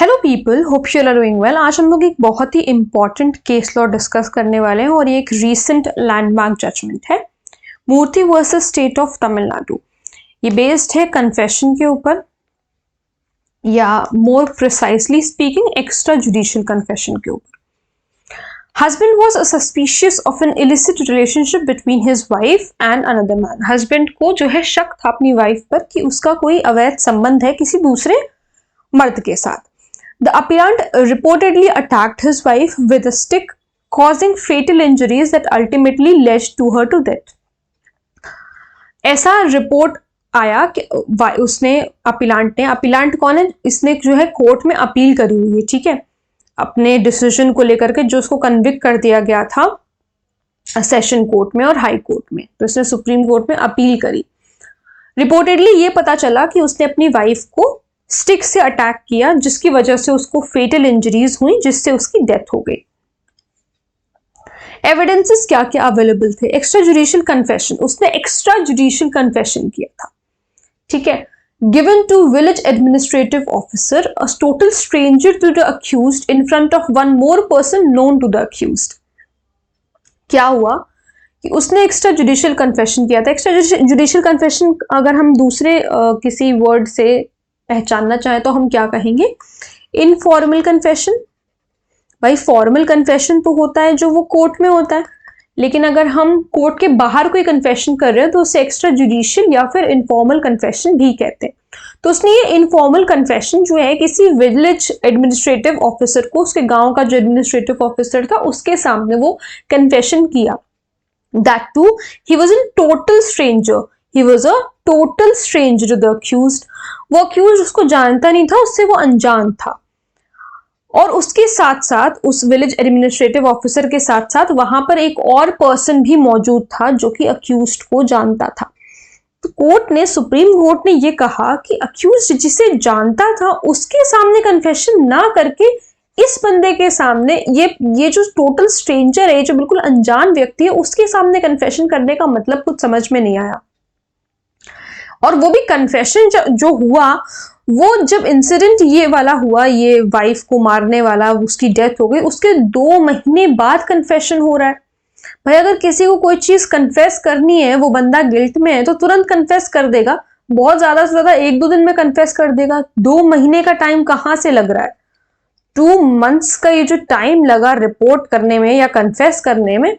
Hello people, hope you are doing well. आज हम लोग एक बहुत ही इंपॉर्टेंट केस लॉ डिस्कस करने वाले हैं और ये एक रीसेंट लैंडमार्क जजमेंट है, Murthy versus state of Tamil Nadu. ये बेस्ड है कन्फेशन के ऊपर, या more precisely speaking extra judicial confession के ऊपर। Husband was suspicious of an illicit relationship between his wife and another man. Husband को जो है शक था अपनी वाइफ पर कि उसका कोई अवैध संबंध है किसी दूसरे मर्द के साथ। The appellant reportedly attacked his wife with a stick, causing fatal injuries that ultimately led to her to death. ऐसा रिपोर्ट आया कि उसने अपीलांट कौन है, इसने जो है कोर्ट में अपील करी हुई है, ठीक है, अपने डिसीजन को लेकर के जो उसको कन्विक्ट कर दिया गया था सेशन कोर्ट में और हाई कोर्ट में, तो इसने सुप्रीम कोर्ट में अपील करी। रिपोर्टेडली ये पता चला कि उसने अपनी वाइफ को स्टिक से अटैक किया, जिसकी वजह से उसको फेटल इंजरीज हुई, जिससे उसकी डेथ हो गई। एविडेंसेस क्या क्या अवेलेबल थे? एक्स्ट्रा जुडिशियल कन्फेशन, उसने एक्स्ट्रा जुडिशियल कन्फेशन किया था, ठीक है, given to village administrative officer, a total stranger to the accused, in front of one more person known to the accused. क्या हुआ कि उसने एक्स्ट्रा जुडिशियल कन्फेशन किया था। एक्स्ट्रा जुडिशियल कन्फेशन अगर हम दूसरे किसी वर्ड से पहचानना चाहें तो हम क्या कहेंगे? Informal confession. भाई फॉर्मल कन्फेशन तो होता है जो वो कोर्ट में होता है, लेकिन अगर हम कोर्ट के बाहर कोई कन्फेशन कर रहे हैं तो उसे एक्स्ट्रा जुडिशियल या फिर इनफॉर्मल कन्फेशन भी कहते हैं। तो उसने ये इनफॉर्मल कन्फेशन जो है किसी विलेज एडमिनिस्ट्रेटिव ऑफिसर को, उसके गांव का जो एडमिनिस्ट्रेटिव ऑफिसर था उसके सामने वो कन्फेशन किया। That too he was in total stranger, he was a total stranger to the accused। वो accused उसको जानता नहीं था, उससे वो अनजान था। और उसके साथ साथ उस विलेज एडमिनिस्ट्रेटिव ऑफिसर के साथ साथ वहां पर एक और पर्सन भी मौजूद था जो कि accused को जानता था। तो कोर्ट ने, सुप्रीम कोर्ट ने ये कहा कि accused जिसे जानता था उसके सामने कन्फेशन ना करके इस बंदे के सामने, ये जो टोटल स्ट्रेंजर है, जो बिल्कुल अनजान व्यक्ति है, उसके सामने कन्फेशन करने का मतलब कुछ समझ में नहीं आया। और वो भी कन्फेशन जो हुआ, वो जब इंसिडेंट ये वाला हुआ, ये वाइफ को मारने वाला, उसकी डेथ हो गई, उसके 2 महीने बाद कन्फेशन हो रहा है। भाई अगर किसी को कोई चीज कन्फेस करनी है, वो बंदा गिल्ट में है, तो तुरंत कन्फेस कर देगा, बहुत ज्यादा से ज्यादा 1-2 दिन में कन्फेस कर देगा। 2 महीने का टाइम कहाँ से लग रहा है? 2 मंथ्स का ये जो टाइम लगा रिपोर्ट करने में या कन्फेस करने में,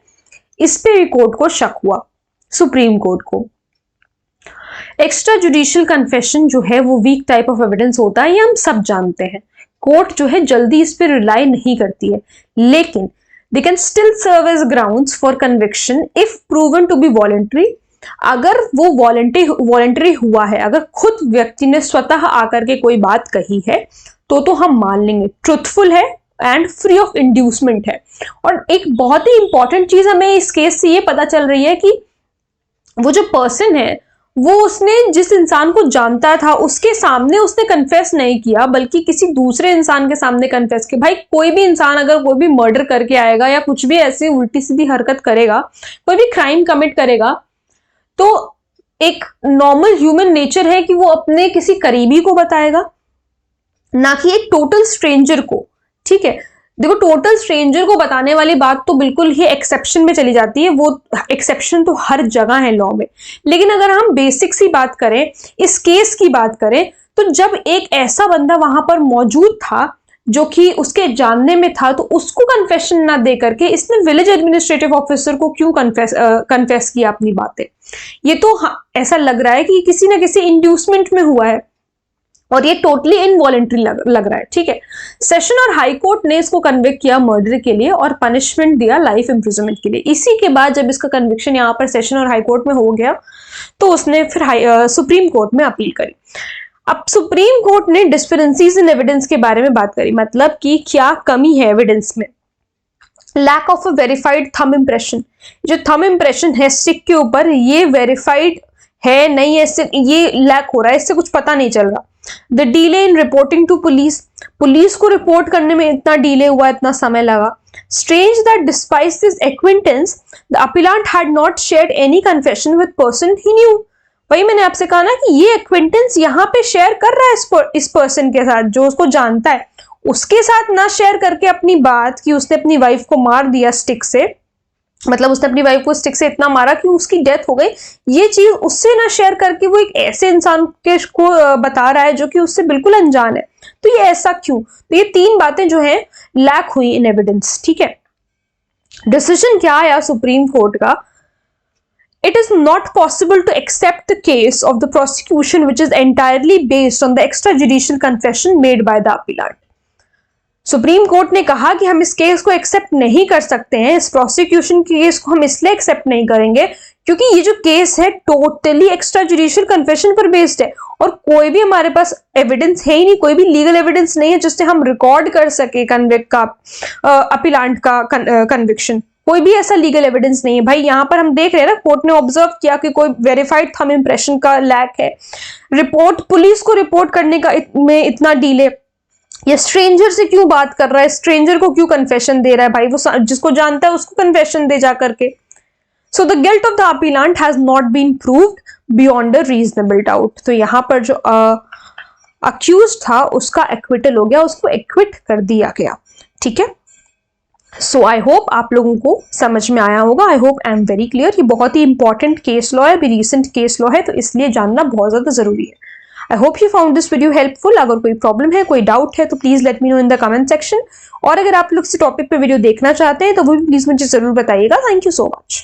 इस पे भी कोर्ट को शक हुआ, सुप्रीम कोर्ट को। एक्स्ट्रा जुडिशियल कन्फेशन जो है वो वीक टाइप ऑफ एविडेंस होता है, ये हम सब जानते हैं। कोर्ट जो है जल्दी इस पे रिलाई नहीं करती है, लेकिन they can still serve as grounds for conviction if proven to be voluntary. अगर वो वॉलंटरी हुआ है, अगर खुद व्यक्ति ने स्वतः आकर के कोई बात कही है, तो हम मान लेंगे ट्रुथफुल है एंड फ्री ऑफ इंड्यूसमेंट है। और एक बहुत ही इंपॉर्टेंट चीज हमें इस केस से ये पता चल रही है कि वो जो पर्सन है, वो उसने जिस इंसान को जानता था उसके सामने उसने कन्फेस नहीं किया, बल्कि किसी दूसरे इंसान के सामने कन्फेस किया। भाई कोई भी इंसान अगर कोई भी मर्डर करके आएगा या कुछ भी ऐसी उल्टी सीधी हरकत करेगा, कोई भी क्राइम कमिट करेगा, तो एक नॉर्मल ह्यूमन नेचर है कि वो अपने किसी करीबी को बताएगा, ना कि एक टोटल स्ट्रेंजर को, ठीक है। देखो टोटल स्ट्रेंजर को बताने वाली बात तो बिल्कुल ही एक्सेप्शन में चली जाती है, वो एक्सेप्शन तो हर जगह है लॉ में। लेकिन अगर हम बेसिक सी बात करें, इस केस की बात करें, तो जब एक ऐसा बंदा वहां पर मौजूद था जो कि उसके जानने में था, तो उसको कन्फेशन ना दे करके इसने विलेज एडमिनिस्ट्रेटिव ऑफिसर को क्यों कन्फेस किया अपनी बातें? ये तो ऐसा लग रहा है कि किसी ना किसी इंड्यूसमेंट में हुआ है, और ये टोटली इनवॉलंटरी लग रहा है, ठीक है। सेशन और हाई कोर्ट ने इसको कन्विक्ट किया मर्डर के लिए और पनिशमेंट दिया लाइफ इम्प्रिजनमेंट के लिए। इसी के बाद जब इसका कन्विक्शन यहाँ पर सेशन और हाई कोर्ट में हो गया, तो उसने फिर सुप्रीम कोर्ट में अपील करी। अब सुप्रीम कोर्ट ने डिस्पेरेंसीज इन एविडेंस के बारे में बात करी, मतलब कि क्या कमी है एविडेंस में। Lack of a verified thumb impression, जो थंब इम्प्रेशन है स्टिक के ऊपर, ये वेरीफाइड है नहीं है, इससे ये लैक हो रहा है, इससे कुछ पता नहीं चल रहा। The delay in reporting to police, police को रिपोर्ट करने में इतना डिले हुआ, इतना समय लगा। Strange that despite this acquaintance the appellant had not shared any confession with person he knew. वही मैंने आपसे कहा ना कि ये एक्विंटेंस यहाँ पे शेयर कर रहा है इस पर्सन के साथ जो उसको जानता है, उसके साथ ना शेयर करके अपनी बात कि उसने अपनी वाइफ को मार दिया स्टिक से, मतलब उसने अपनी वाइफ को स्टिक से इतना मारा कि उसकी डेथ हो गई, ये चीज उससे ना शेयर करके वो एक ऐसे इंसान के को बता रहा है जो कि उससे बिल्कुल अनजान है। तो ये ऐसा क्यों? तो ये 3 बातें जो हैं लैक हुई इन एविडेंस। ठीक है, डिसीजन क्या आया सुप्रीम कोर्ट का? It is not possible to accept the case of the prosecution which is entirely based on the extrajudicial confession made by the appellant. Supreme court ने कहा कि हम इस केस को एक्सेप्ट नहीं कर सकते हैं, इस प्रोसिक्यूशन के केस को हम इसलिए एक्सेप्ट नहीं करेंगे क्योंकि ये जो केस है टोटली एक्स्ट्रा जुडिशियल कन्फेशन पर बेस्ड है और कोई भी हमारे पास एविडेंस है ही नहीं, कोई भी लीगल एविडेंस नहीं है जिससे हम रिकॉर्ड कर सके कन्विक्ट का अपीलांट का कन्विक्शन। कोई भी ऐसा लीगल एविडेंस नहीं है भाई। यहाँ पर हम देख रहे हैं ना, कोर्ट ने ऑब्जर्व किया कि कोई वेरीफाइड थंब इंप्रेशन का लैक है, रिपोर्ट पुलिस को रिपोर्ट करने का में इतना डिले, ये स्ट्रेंजर से क्यों बात कर रहा है, स्ट्रेंजर को क्यों कन्फेशन दे रहा है भाई, वो जिसको जानता है उसको कन्फेशन दे जा करके। So the guilt of the appellant has not been proved beyond a reasonable doubt. तो यहाँ पर जो अक्यूज था उसका एक्विटल हो गया, उसको एक्विट कर दिया गया। ठीक है, सो आई होप आप लोगों को समझ में आया होगा। I hope I am very clear. ये बहुत ही इंपॉर्टेंट केस लॉ है, अभी रिसेंट केस लॉ है, तो इसलिए जानना बहुत ज्यादा जरूरी है। I hope you found this video helpful. अगर कोई प्रॉब्लम है, कोई डाउट है तो please let me know in the comment section. और अगर आप लोग इस टॉपिक पे वीडियो देखना चाहते हैं तो वो भी प्लीज मुझे जरूर बताइएगा। Thank you so much.